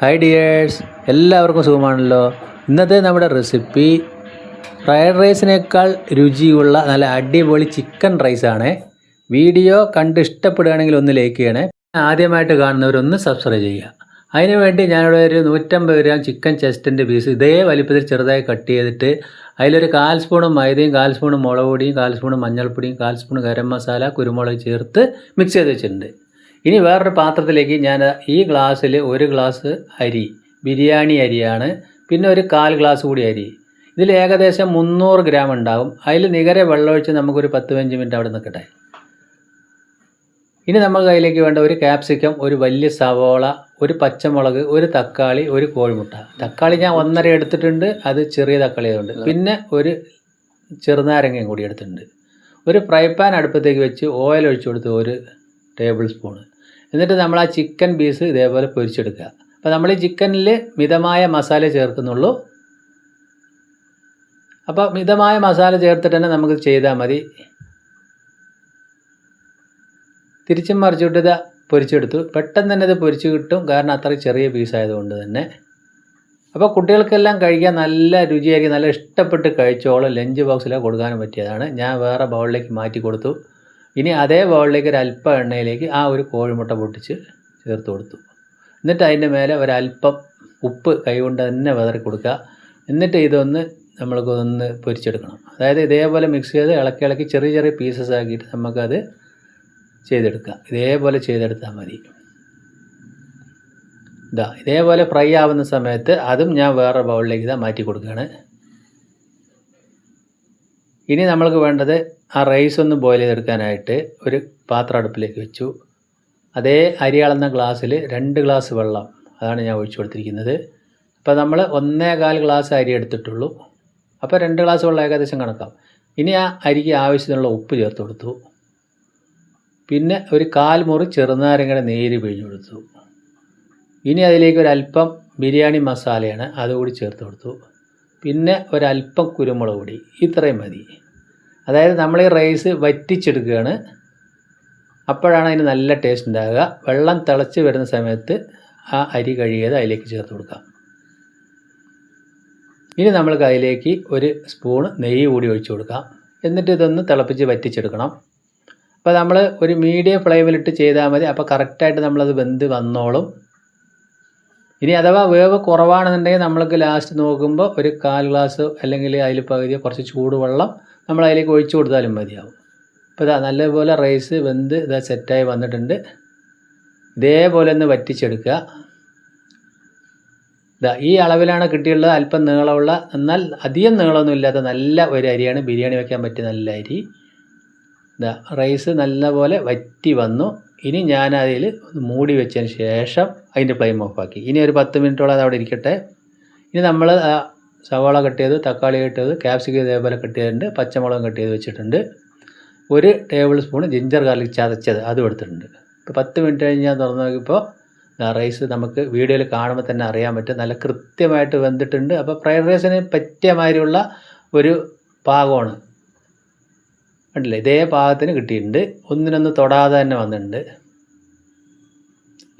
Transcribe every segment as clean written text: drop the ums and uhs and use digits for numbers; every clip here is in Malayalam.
ഹായ് ഡിയേഴ്സ്, എല്ലാവർക്കും സുഖമാണല്ലോ. ഇന്നത്തെ നമ്മുടെ റെസിപ്പി ഫ്രൈഡ് റൈസിനേക്കാൾ രുചിയുള്ള നല്ല അടിപൊളി ചിക്കൻ റൈസാണ്. വീഡിയോ കണ്ട് ഇഷ്ടപ്പെടുകയാണെങ്കിൽ ഒന്ന് ലൈക്ക് ചെയ്യണേ. ആദ്യമായിട്ട് കാണുന്നവരൊന്ന് സബ്സ്ക്രൈബ് ചെയ്യുക. അതിന് വേണ്ടി ഞാനിവിടെ ഒരു 150 ഗ്രാം ചിക്കൻ ചെസ്റ്റിൻ്റെ പീസ് ഇതേ വലിപ്പത്തിൽ ചെറുതായി കട്ട് ചെയ്തിട്ട് അതിലൊരു 1/4 സ്പൂൺ മൈദയും 1/4 സ്പൂൺ മുളക് പൊടിയും 1/4 സ്പൂൺ മഞ്ഞൾപ്പൊടിയും 1/4 സ്പൂൺ ഗരം മസാല കുരുമുളക് ചേർത്ത് മിക്സ് ചെയ്ത് വെച്ചിട്ടുണ്ട്. ഇനി വേറൊരു പാത്രത്തിലേക്ക് ഞാൻ ഈ ഗ്ലാസ്സിൽ 1 ഗ്ലാസ് അരി, ബിരിയാണി അരിയാണ്, പിന്നെ ഒരു 1/4 ഗ്ലാസ് കൂടി അരി. ഇതിൽ ഏകദേശം 300 ഗ്രാം ഉണ്ടാകും. അതിൽ നികരെ വെള്ളമൊഴിച്ച് നമുക്കൊരു 10-15 മിനിറ്റ് അവിടെ നിൽക്കട്ടെ. ഇനി നമുക്ക് അതിലേക്ക് വേണ്ട ഒരു ക്യാപ്സിക്കം, ഒരു വലിയ സവോള, ഒരു പച്ചമുളക്, ഒരു തക്കാളി, ഒരു കോഴിമുട്ട. തക്കാളി ഞാൻ 1.5 എടുത്തിട്ടുണ്ട്, അത് ചെറിയ തക്കാളി ആയതുകൊണ്ട്. പിന്നെ ഒരു ചെറുനാരങ്ങയും കൂടി എടുത്തിട്ടുണ്ട്. ഒരു ഫ്രൈ പാൻ അടുപ്പത്തേക്ക് വെച്ച് ഓയിൽ ഒഴിച്ചു കൊടുത്ത് 1 ടേബിൾ സ്പൂൺ. എന്നിട്ട് നമ്മൾ ആ ചിക്കൻ പീസ് ഇതേപോലെ പൊരിച്ചെടുക്കുക. അപ്പോൾ നമ്മൾ ഈ ചിക്കനിൽ മിതമായ മസാല ചേർക്കുന്നുള്ളൂ. അപ്പോൾ മിതമായ മസാല ചേർത്തിട്ട് തന്നെ നമുക്ക് ചെയ്താൽ മതി. തിരിച്ചും മറിച്ചിട്ട് ഇത് പൊരിച്ചെടുത്തു. പെട്ടെന്ന് തന്നെ ഇത് പൊരിച്ച് കിട്ടും, കാരണം അത്ര ചെറിയ പീസായതുകൊണ്ട് തന്നെ. അപ്പോൾ കുട്ടികൾക്കെല്ലാം കഴിക്കാൻ നല്ല രുചിയായിരിക്കും, നല്ല ഇഷ്ടപ്പെട്ട് കഴിച്ചോളും. ലഞ്ച് ബോക്സിലൊക്കെ കൊടുക്കാനും പറ്റിയതാണ്. ഞാൻ വേറെ ബൗളിലേക്ക് മാറ്റി കൊടുത്തു. ഇനി അതേ ബൗളിലേക്ക് ഒരല്പം എണ്ണയിലേക്ക് ആ ഒരു കോഴിമുട്ട പൊട്ടിച്ച് ചേർത്ത് കൊടുത്തു. എന്നിട്ട് അതിൻ്റെ മേലെ ഒരല്പം ഉപ്പ് കൈകൊണ്ട് തന്നെ വിതറി കൊടുക്കുക. എന്നിട്ട് ഇതൊന്ന് നമ്മൾക്കൊന്ന് പൊരിച്ചെടുക്കണം. അതായത് ഇതേപോലെ മിക്സ് ചെയ്ത് ഇളക്കി ഇളക്കി ചെറിയ ചെറിയ പീസസ് ആക്കിയിട്ട് നമുക്കത് ചെയ്തെടുക്കാം. ഇതേപോലെ ചെയ്തെടുത്താൽ മതി. ഇതേപോലെ ഫ്രൈ ആവുന്ന സമയത്ത് അതും ഞാൻ വേറെ ബൗളിലേക്ക് മാറ്റി കൊടുക്കുകയാണ്. ഇനി നമ്മൾക്ക് വേണ്ടത് ആ റൈസ് ഒന്ന് ബോയിൽ ചെയ്തെടുക്കാനായിട്ട് ഒരു പാത്രം അടുപ്പിലേക്ക് വെച്ചു. അതേ അരി അളന്ന ഗ്ലാസ്സിൽ 2 ഗ്ലാസ് വെള്ളം, അതാണ് ഞാൻ ഒഴിച്ചു കൊടുത്തിരിക്കുന്നത്. അപ്പോൾ നമ്മൾ 1.25 ഗ്ലാസ് അരി എടുത്തിട്ടുള്ളൂ. അപ്പോൾ 2 ഗ്ലാസ് വെള്ളം ഏകദേശം കണക്കാവും. ഇനി ആ അരിക്ക് ആവശ്യത്തിനുള്ള ഉപ്പ് ചേർത്ത് കൊടുത്തു. പിന്നെ ഒരു 1/4 മുറി ചെറുനാരങ്ങയുടെ നീര് പിഴിഞ്ഞു കൊടുത്തു. ഇനി അതിലേക്ക് ഒരല്പം ബിരിയാണി മസാലയാണ്, അതുകൂടി ചേർത്ത് കൊടുത്തു. പിന്നെ ഒരല്പം കുരുമുളക് പൊടി, ഇത്രയും മതി. അതായത് നമ്മൾ ഈ റൈസ് വറ്റിച്ചെടുക്കുകയാണ്, അപ്പോഴാണ് അതിന് നല്ല ടേസ്റ്റ് ഉണ്ടാകുക. വെള്ളം തിളച്ച് വരുന്ന സമയത്ത് ആ അരി കഴുകിയത് അതിലേക്ക് ചേർത്ത് കൊടുക്കാം. ഇനി നമ്മൾക്ക് അതിലേക്ക് 1 സ്പൂൺ നെയ്യ് കൂടി ഒഴിച്ചു കൊടുക്കാം. എന്നിട്ട് ഇതൊന്ന് തിളപ്പിച്ച് വറ്റിച്ചെടുക്കണം. അപ്പോൾ നമ്മൾ ഒരു മീഡിയം ഫ്ലെയിമിലിട്ട് ചെയ്താൽ മതി. അപ്പോൾ കറക്റ്റായിട്ട് നമ്മളത് വെന്ത് വന്നോളും. ഇനി അഥവാ വേവ് കുറവാണെന്നുണ്ടെങ്കിൽ നമ്മൾക്ക് ലാസ്റ്റ് നോക്കുമ്പോൾ ഒരു 1/4 ഗ്ലാസ് അല്ലെങ്കിൽ അതിൽ പകുതി കുറച്ച് ചൂടുവെള്ളം നമ്മൾ അതിലേക്ക് ഒഴിച്ചു കൊടുത്താലും മതിയാവും. അപ്പോൾ നല്ലപോലെ റൈസ് വെന്ത് സെറ്റായി വന്നിട്ടുണ്ട്. ഇതേപോലെ ഒന്ന് വറ്റിച്ചെടുക്കുക. ഈ അളവിലാണ് കിട്ടിയുള്ളത്. അല്പം നീളമുള്ള, എന്നാൽ അധികം നീളമൊന്നും ഇല്ലാത്ത നല്ല ഒരു അരിയാണ്, ബിരിയാണി വയ്ക്കാൻ പറ്റിയ നല്ല അരി. റൈസ് നല്ലപോലെ വറ്റി വന്നു. ഇനി ഞാൻ അതിൽ മൂടി വെച്ചതിന് ശേഷം അതിൻ്റെ ഫ്ലെയിം ഓഫാക്കി. ഇനി ഒരു 10 മിനിറ്റോളം അത് അവിടെ ഇരിക്കട്ടെ. ഇനി നമ്മൾ സവാള കട്ട് ചെയ്ത്, തക്കാളി കട്ട് ചെയ്ത്, ക്യാപ്സിക്കം ഇതേപോലെ കട്ട് ചെയ്തിട്ടുണ്ട്, പച്ചമുളകും കട്ട് ചെയ്ത് വെച്ചിട്ടുണ്ട്. 1 ടേബിൾ സ്പൂൺ ജിഞ്ചർ ഗാർലിക് ചതച്ചത് അതും എടുത്തിട്ടുണ്ട്. ഇപ്പോൾ 10 മിനിറ്റ് കഴിഞ്ഞ് ഞാൻ തുറന്ന് നോക്കിയപ്പോൾ റൈസ് നമുക്ക് വീഡിയോയിൽ കാണുമ്പോൾ തന്നെ അറിയാൻ പറ്റും, നല്ല കൃത്യമായിട്ട് വെന്തിട്ടുണ്ട്. അപ്പോൾ ഫ്രൈഡ് റൈസിന് പറ്റിയ മാതിരിയുള്ള ഒരു പാകമാണ്. കണ്ടില്ലേ, ഇതേ പാകത്തിന് കിട്ടിയിട്ടുണ്ട്. ഒന്നിനൊന്ന് തൊടാതെ തന്നെ വന്നിട്ടുണ്ട്.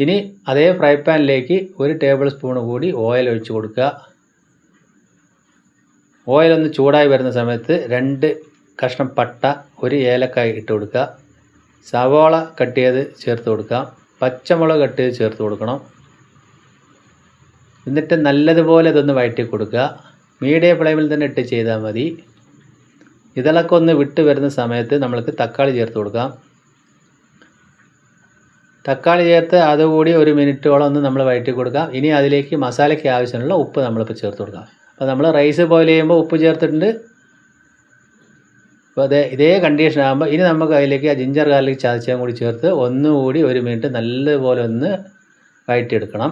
ഇനി അതേ ഫ്രൈ പാനിലേക്ക് 1 ടേബിൾ സ്പൂൺ കൂടി ഓയിൽ ഒഴിച്ച് കൊടുക്കുക. ഓയിലൊന്ന് ചൂടായി വരുന്ന സമയത്ത് 2 കഷ്ണം പട്ട, 1 ഏലക്കായ ഇട്ട് കൊടുക്കുക. സവാള കട്ട് ചെയ്ത് ചേർത്ത് കൊടുക്കാം. പച്ചമുളക് കട്ട് ചെയ്ത് ചേർത്ത് കൊടുക്കണം. എന്നിട്ട് നല്ലതുപോലെ ഇതൊന്ന് വഴറ്റി കൊടുക്കുക. മീഡിയം ഫ്ലെയിമിൽ തന്നെ ഇട്ട് ചെയ്താൽ മതി. ഇതിളക്കം ഒന്ന് വിട്ട് വരുന്ന സമയത്ത് നമ്മൾക്ക് തക്കാളി ചേർത്ത് കൊടുക്കാം. തക്കാളി ചേർത്ത് അതുകൂടി 1 മിനിറ്റോളം ഒന്ന് നമ്മൾ വഴറ്റി കൊടുക്കാം. ഇനി അതിലേക്ക് മസാലയ്ക്ക് ആവശ്യമുള്ള ഉപ്പ് നമ്മളിപ്പോൾ ചേർത്ത് കൊടുക്കാം. അപ്പോൾ നമ്മൾ റൈസ് ബോയിൽ ചെയ്യുമ്പോൾ ഉപ്പ് ചേർത്തിട്ടുണ്ട്. അപ്പോൾ ഇതേ കണ്ടീഷൻ ആകുമ്പോൾ ഇനി നമുക്ക് അതിലേക്ക് ആ ജിഞ്ചർ ഗാർലിക് ചതച്ചതും കൂടി ചേർത്ത് ഒന്നുകൂടി 1 മിനിറ്റ് നല്ലപോലെ ഒന്ന് വഴറ്റിയെടുക്കണം.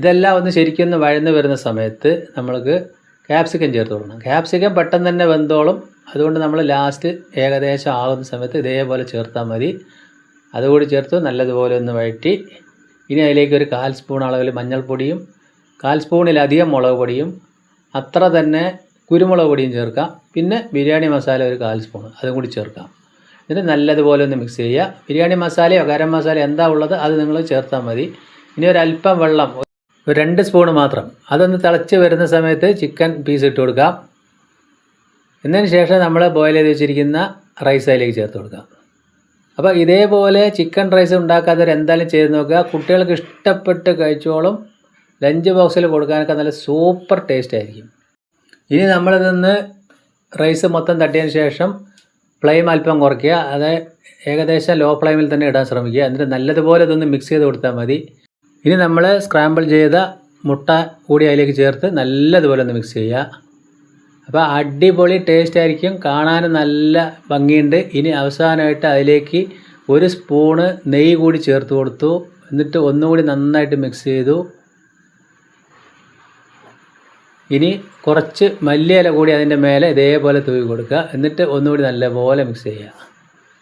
ഇതെല്ലാം ഒന്ന് ശരിക്കും ഒന്ന് വഴന്ന് വരുന്ന സമയത്ത് നമ്മൾക്ക് ക്യാപ്സിക്കം ചേർത്ത് കൊടുക്കണം. ക്യാപ്സിക്കം പെട്ടെന്ന് തന്നെ വെന്തോളും. അതുകൊണ്ട് നമ്മൾ ലാസ്റ്റ് ഏകദേശം ആകുന്ന സമയത്ത് ഇതേപോലെ ചേർത്താൽ മതി. അതുകൂടി ചേർത്ത് നല്ലതുപോലെ ഒന്ന് വഴറ്റി ഇനി അതിലേക്ക് ഒരു 1/4 സ്പൂൺ അളവിൽ മഞ്ഞൾപ്പൊടിയും 1/4 സ്പൂണിലധികം മുളക് പൊടിയും അത്ര തന്നെ കുരുമുളക് പൊടിയും ചേർക്കാം. പിന്നെ ബിരിയാണി മസാല ഒരു 1/4 സ്പൂൺ അതും കൂടി ചേർക്കാം. എന്നിട്ട് നല്ലതുപോലെ ഒന്ന് മിക്സ് ചെയ്യുക. ബിരിയാണി മസാലയോ ഗരം മസാലയോ എന്താ ഉള്ളത് അത് നിങ്ങൾ ചേർത്താൽ മതി. ഇനി ഒരല്പം വെള്ളം, ഒരു 2 സ്പൂൺ മാത്രം, അതൊന്ന് തിളച്ച് വരുന്ന സമയത്ത് ചിക്കൻ പീസ് ഇട്ട് കൊടുക്കാം. എന്നതിന് ശേഷം നമ്മൾ ബോയിൽ ചെയ്ത് വെച്ചിരിക്കുന്ന റൈസ് അതിലേക്ക് ചേർത്ത് കൊടുക്കാം. അപ്പോൾ ഇതേപോലെ ചിക്കൻ റൈസ് ഉണ്ടാക്കാത്തവർ എന്തായാലും ചെയ്ത് നോക്കുക. കുട്ടികൾക്ക് ഇഷ്ടപ്പെട്ട് കഴിച്ചോളും. ലഞ്ച് ബോക്സിൽ കൊടുക്കാനൊക്കെ നല്ല സൂപ്പർ ടേസ്റ്റ് ആയിരിക്കും. ഇനി നമ്മളിതൊന്ന് റൈസ് മൊത്തം തട്ടിയതിന് ശേഷം ഫ്ലെയിം അല്പം കുറയ്ക്കുക. അത് ഏകദേശം ലോ ഫ്ലെയിമിൽ തന്നെ ഇടാൻ ശ്രമിക്കുക. എന്നിട്ട് നല്ലതുപോലെ ഇതൊന്ന് മിക്സ് ചെയ്ത് കൊടുത്താൽ മതി. ഇനി നമ്മൾ സ്ക്രാമ്പിൾ ചെയ്ത മുട്ട കൂടി അതിലേക്ക് ചേർത്ത് നല്ലതുപോലെ ഒന്ന് മിക്സ് ചെയ്യുക. അപ്പോൾ അടിപൊളി ടേസ്റ്റ് ആയിരിക്കും, കാണാനും നല്ല ഭംഗിയുണ്ട്. ഇനി അവസാനമായിട്ട് അതിലേക്ക് 1 സ്പൂണ് നെയ്യ് കൂടി ചേർത്ത് കൊടുത്തു. എന്നിട്ട് ഒന്നുകൂടി നന്നായിട്ട് മിക്സ് ചെയ്തു. ഇനി കുറച്ച് മല്ലിയില കൂടി അതിൻ്റെ മേലെ ഇതേപോലെ തൂവി കൊടുക്കുക. എന്നിട്ട് ഒന്നുകൂടി നല്ലപോലെ മിക്സ് ചെയ്യുക.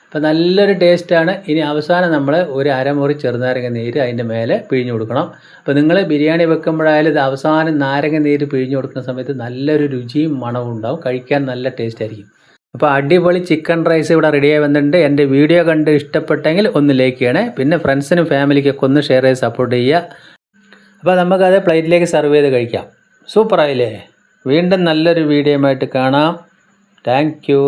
അപ്പോൾ നല്ലൊരു ടേസ്റ്റാണ്. ഇനി അവസാനം നമ്മൾ ഒരു അരമുറി ചെറുനാരങ്ങ നീര് അതിൻ്റെ മേലെ പിഴിഞ്ഞു കൊടുക്കണം. അപ്പോൾ നിങ്ങൾ ബിരിയാണി വെക്കുമ്പോഴായാലും ഇത് അവസാനം നാരങ്ങ നീര് പിഴിഞ്ഞു കൊടുക്കുന്ന സമയത്ത് നല്ലൊരു രുചിയും മണവും ഉണ്ടാവും. കഴിക്കാൻ നല്ല ടേസ്റ്റ് ആയിരിക്കും. അപ്പോൾ അടിപൊളി ചിക്കൻ റൈസ് ഇവിടെ റെഡിയായി വന്നിട്ടുണ്ട്. എൻ്റെ വീഡിയോ കണ്ട് ഇഷ്ടപ്പെട്ടെങ്കിൽ ഒന്ന് ലൈക്ക് ചെയ്യണേ. പിന്നെ ഫ്രണ്ട്സിനും ഫാമിലിക്കൊക്കെ ഒന്ന് ഷെയർ ചെയ്ത് സപ്പോർട്ട് ചെയ്യുക. അപ്പോൾ നമുക്കത് പ്ലേറ്റിലേക്ക് സെർവ് ചെയ്ത് കഴിക്കാം. സൂപ്പറായില്ലേ? വീണ്ടും നല്ലൊരു വീഡിയോയുമായിട്ട് കാണാം. Thank you.